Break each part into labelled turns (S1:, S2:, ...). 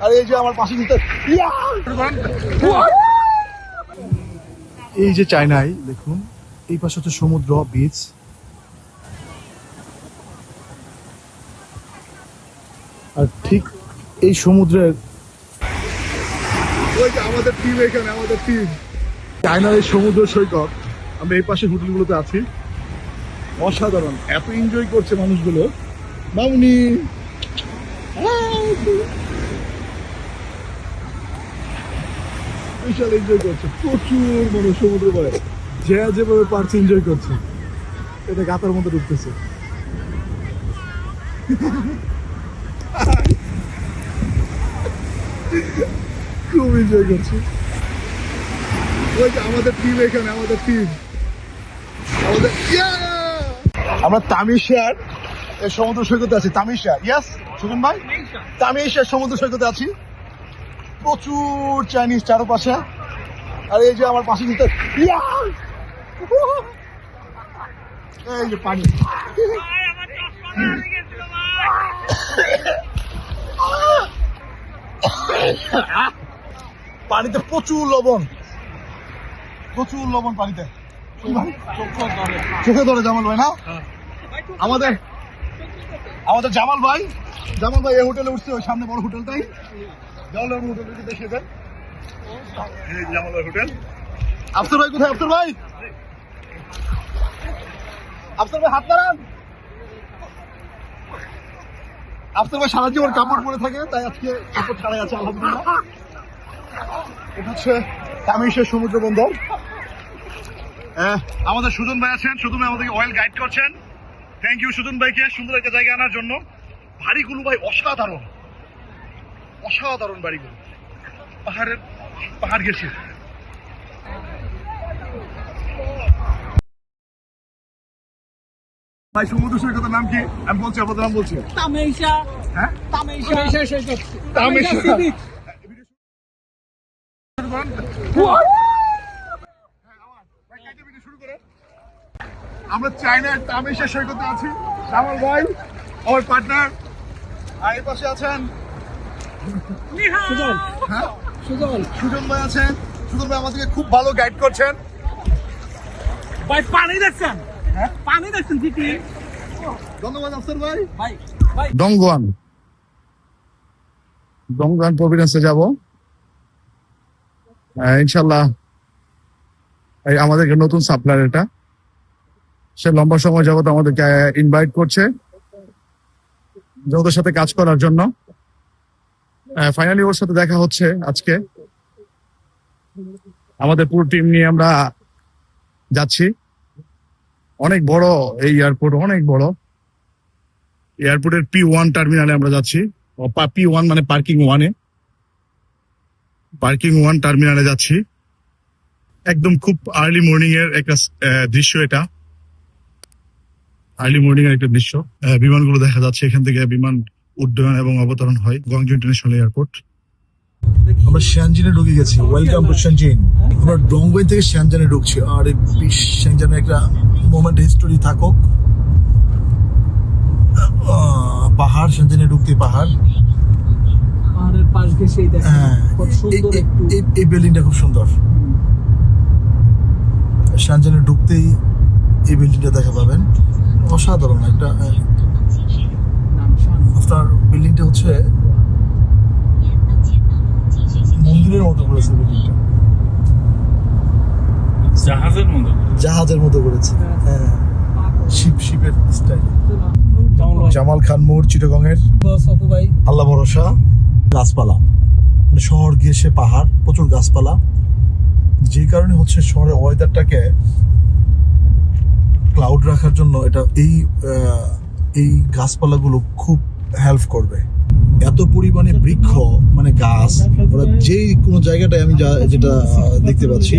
S1: আর এই যে আমার পাশে এই যে চায়নায় দেখুন, এই পাশে হচ্ছে সমুদ্র, বিচ। আর ঠিক এই সমুদ্রের ওই যে আমাদের টিম, এখানে আমাদের টিম চায়নার এই সমুদ্র সৈকত। আমরা এই পাশে হোটেলগুলোতে আছি, অসাধারণ, এত এনজয় করছে মানুষগুলো। মামুনি বিশাল এনজয় করছে, প্রচুর মানুষ সমুদ্র পাড়ে যে যেভাবে পারছে এনজয় করছে। এটা গাতার মধ্যে ঢুকতেছে। খুব এনজয় করছে। ওই যে আমাদের টিম, এখানে আমাদের টিম, আমাদের আমরা তামিশার সমুদ্র সৈকতে আছি। তামিশা, ইয়াস সুজন ভাই, তামিশার সমুদ্র সৈকতে আছি। প্রচুর চাইনিজ চারপাশে। আর এই যে আমার পাশে এই যে পানি, পানিতে প্রচুর লবণ, প্রচুর লবণ পানিতে। চোখে ধরে জামাল ভাই না? আমাদের আমাদের জামাল ভাই এই হোটেলে উঠছে, ওই সামনে বড় হোটেলটাই জামাল হোটেল দেখিয়ে দেন। জামাল ভাই হোটেল। আফসার ভাই কোথায়? আফসার ভাই, আফসার ভাই হাত নাড়ান। আফসার ভাই সারা জীবন কাপড় পরে থাকে, তাই আজকে কাপড় ছাড়াই আছে আলহামদুলিল্লাহ। এটা হচ্ছে তামিশার সমুদ্র বন্দর। আমাদের সুজন ভাই আছেন, সুজন ভাই আমাদেরকে অয়েল গাইড করছেন। থ্যাংক ইউ সুজন ভাইকে সুন্দর একটা জায়গা আনার জন্য। বাড়িগুলো ভাই অসাধারণ, অসাধারণ বাড়িগুলো। পাহাড় গেছে। ভাই সমুদ্র সৈকতের নাম কি? আমি বলছি, আপনাদের নাম বলছি।
S2: তামেশা।
S1: হ্যাঁ,
S2: তামেশা সৈকত।
S1: তামেশা। আমরা চায়নার তামেশা সৈকতে আছি। জামাল ভাই আমার পার্টনার, আর এই পাশে আছেন
S2: সুজন।
S1: হ্যাঁ,
S2: সুজন
S1: ভাই আছেন। সুজন ভাই আমাদেরকে খুব ভালো গাইড করছেন।
S2: ভাই পানি দেখছেন?
S1: হ্যাঁ,
S2: পানি দেখছেন দিদি?
S1: ধন্যবাদ আফসার ভাই।
S2: ভাই
S1: ডংগুয়ান প্রভিডেন্সে যাব ইনশাল্লাহ। এই আমাদেরকে নতুন সাপ্লায়ার, এটা সে লম্বা সময় যাবত আমাদেরকে ইনভাইট করছে যে ওদের সাথে কাজ করার জন্য। ফাইনালি ওর সাথে দেখা হচ্ছে আজকে। আমাদের পুরো টিম নিয়ে আমরা যাচ্ছি। অনেক বড় এই এয়ারপোর্ট, অনেক বড়। এয়ারপোর্টের P1 টার্মিনালে আমরা যাচ্ছি। P1 মানে পার্কিং ওয়ান টার্মিনালে যাচ্ছি। একদম খুব আর্লি মর্নিং এর একটা দৃশ্য এটা। আর্লি মর্নিং এর একটা দৃশ্য। বিমানগুলো দেখা যাচ্ছে, এখান থেকে বিমান উড্ডয়ন এবং অবতরণ হয়। Guangzhou international airport. আমরা শিয়ানজিনে ঢুকে গেছি। Welcome to Xianjin. আমরা ডংগুয়ান থেকে শিয়ানজিনে ঢুকছি। আর এই শিয়ানজিনে একটা মোমেন্ট হিস্টোরি থাকুক। পাহাড়, শিয়ানজিনে ঢুকতে পাহাড়।
S2: পাহাড়ের পাশ ঘেঁষেই দেখেন কত সুন্দর একটু।
S1: এই বিল্ডিংটা খুব সুন্দর। শিয়ানজিনে ঢুকতেই এই বিল্ডিংটা দেখা পাবেন। অসাধারণ একটা। আপনার বিল্ডিংটা হচ্ছে মন্দিরের মতো করেছে। বিল্ডিংটা জাহাজের মতো করেছে। হ্যাঁ, শিপের স্টাইল। জামাল খান মোড়, চিটাগংয়ের আল্লাহ ভরসা। গাছপালা, শহর ঘেঁষে পাহাড়, প্রচুর গাছপালা। যে কারণে হচ্ছে শহরের ওয়েদারটাকে ক্লাউড রাখার জন্য এটা এই গাছপালাগুলো খুব হেল্প করবে। এত পরিমাণে বৃক্ষ মানে গাছ, ওরা যে কোনো জায়গাটায় আমি যেটা দেখতে পাচ্ছি,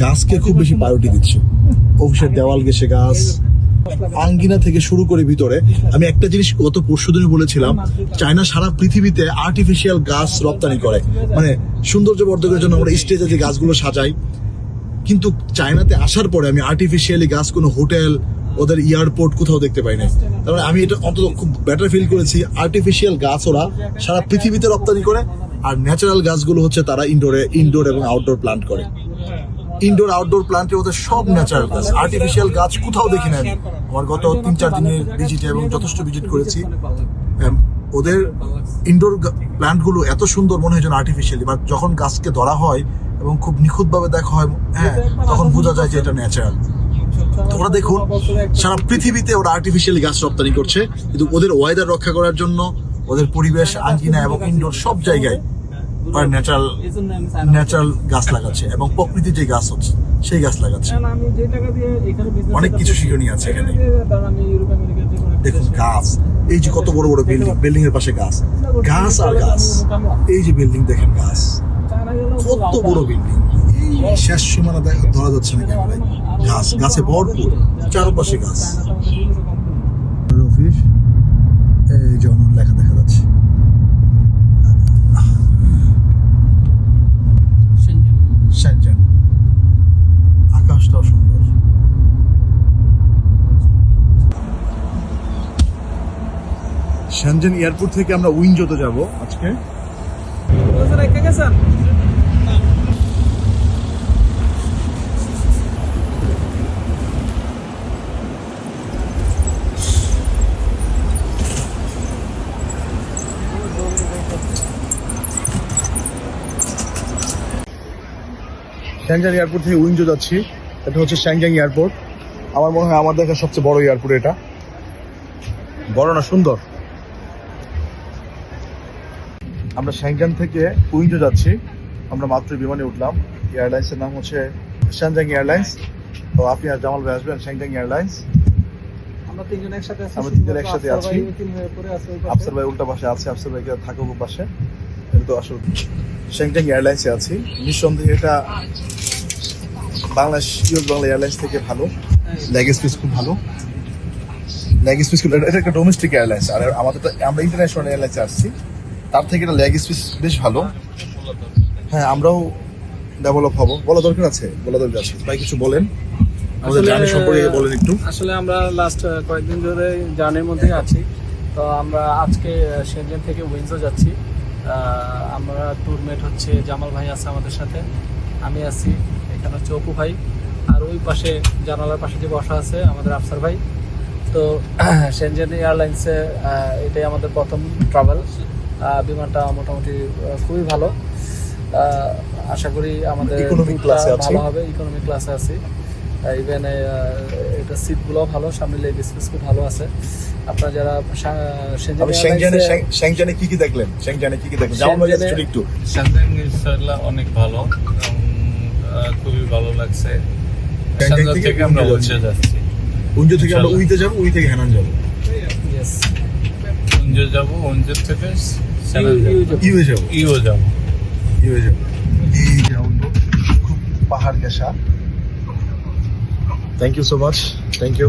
S1: গাছকে খুব বেশি প্রায়োরিটি দিচ্ছে। অফিসের দেওয়াল ঘেঁষে গাছ, আঙ্গিনা থেকে শুরু করে ভিতরে। আমি একটা জিনিস গত পরশুদিনে বলেছিলাম, চায়না সারা পৃথিবীতে আর্টিফিশিয়াল গাছ রপ্তানি করে। মানে সৌন্দর্য বর্ধকের জন্য আমরা স্টেজে যে গাছগুলো সাজাই, কিন্তু চায়নাতে আসার পরে আমি আর্টিফিশিয়ালি গাছ কোনো হোটেল ওদের এয়ারপোর্ট কোথাও দেখতে পাই নাই। তার মানে আমি এটা অন্তত খুব বেটার ফিল করেছি। আর্টিফিশিয়াল গাছ ওরা সারা পৃথিবীতে রপ্তানি করে, আর ন্যাচারাল গাছগুলো হচ্ছে তারা ইনডোর এবং আউটডোর প্লান্ট করে। ইনডোর আউটডোর প্লান্টে ওদের সব ন্যাচারাল গাছ, আর্টিফিশিয়াল গাছ কোথাও দেখি না আমি। আমার গত 3-4 দিনের ভিজিটে এবং যথেষ্ট ভিজিট করেছি, ওদের ইনডোর প্ল্যান্টগুলো এত সুন্দর মনে হয় যেন আর্টিফিশিয়ালি, বাট যখন গাছকে ধরা হয় এবং খুব নিখুঁতভাবে দেখা হয়, হ্যাঁ, তখন বোঝা যায় যে এটা ন্যাচারাল। তো ওরা দেখুন সারা পৃথিবীতে ওরা আর্টিফিশিয়ালি গাছ রপ্তানি করছে, কিন্তু ওদের ওয়েদার রক্ষা করার জন্য ওদের পরিবেশ আঙ্গিনা এবং ইনডোর সব জায়গায় ওরা ন্যাচারাল গাছ লাগাচ্ছে এবং প্রকৃতির যে গাছ হচ্ছে সেই গাছ লাগাচ্ছে। অনেক কিছু শিক্ষণীয় আছে এখানে। দেখুন গাছ, এই যে কত বড় বড় বিল্ডিং এর পাশে গাছ, গাছ আর গাছ। এই যে বিল্ডিং দেখেন, গাছ, কত বড় বিল্ডিং, এই শেষ সীমানা ধরা যাচ্ছে না ক্যামেরায়। গাছ, গাছে ভরপুর, চারপাশে গাছ। অফিস, এই যে অন্য লেখা দেখা যাচ্ছে। শেনজেন, আকাশটাও সুন্দর। শেনজেন এয়ারপোর্ট থেকে আমরা উইনজোতে যাব আজকে। শ্যাংজাং এয়ারপোর্ট থেকে উইনজো যাচ্ছি। এটা হচ্ছে শ্যাংজাং এয়ারপোর্ট। আমার মনে হয় আমার দেখা সবচেয়ে বড় এয়ারপোর্ট এটা। বড় না, সুন্দর। আমরা শ্যাংজাং থেকে উইনজো যাচ্ছি। আমরা মাত্র বিমানে উঠলাম। এয়ারলাইন্সের নাম হচ্ছে শ্যাংজাং এয়ারলাইন্স। তো আপনি আর জামাল ভাই আসবেন শ্যাংজাং এয়ারলাইন্স।
S2: আমরা তিনজন
S1: একসাথে আছি। আফসার ভাই উল্টা পাশে আছে, আফসার ভাইকে থাকো পাশে। এটা তো আসলে শ্যাংজাং এয়ারলাইন্সে আছি। নিঃসন্দেহে এটা বাংলাদেশ বাংলা এয়ারলাইন্স থেকে ভালো। লেগ স্পেস খুব ভালো, লেগ স্পেস খুব, এটা একটা ডোমেস্টিক এয়ারলাইন্স। আর আমাদের তো, আমরা ইন্টারন্যাশনাল এয়ারলাইন্সে আসছি, তার থেকে এটা লেগ স্পেস বেশ ভালো। হ্যাঁ, আমরাও ডেভেলপ হবো। বলা দরকার আছে, ভাই কিছু বলেন আমাদের জার্নি সম্পর্কে বলেন একটু।
S2: আসলে আমরা লাস্ট কয়েকদিন ধরে জার্নির মধ্যেই আছি। তো আমরা আজকে শেনজেন থেকে উইনজো যাচ্ছি। আমরা ট্যুরমেট হচ্ছে জামাল ভাই আছে আমাদের সাথে, আমি আছি, এখানে হচ্ছে অপু ভাই, আর ওই পাশে জানালার পাশে যে বসা আছে আমাদের আফসার ভাই। তো শেনজেন এয়ারলাইন্সে এটাই আমাদের প্রথম ট্রাভেল। বিমানটা মোটামুটি খুবই ভালো। আশা করি আমাদের ভালো হবে। ইকোনমি ক্লাসে আছি। ইভেন এটা সিটগুলো ভালো, সামনে লেগ স্পেস খুব ভালো আছে। আপনারা যারা
S1: শ্যাংজানে কি কি দেখলেন? শ্যাংজানে কি কি দেখলেন? জামাল ভাই একটু।
S3: শ্যাংজাং ইনশাআল্লাহ অনেক ভালো, খুবই ভালো লাগছে। শ্যাংজাং থেকে আমরা উইনজো যাচ্ছি।
S1: উইনজো থেকে আমরা উইতে যাব, উই থেকে হেনান যাব।
S2: ইয়েস,
S3: উইনজো যাব, উইনজো থেকে
S1: ইউএ যাব।
S3: এই
S1: যে খুব পাহাড় ঘেঁষা। Thank you so much, thank you.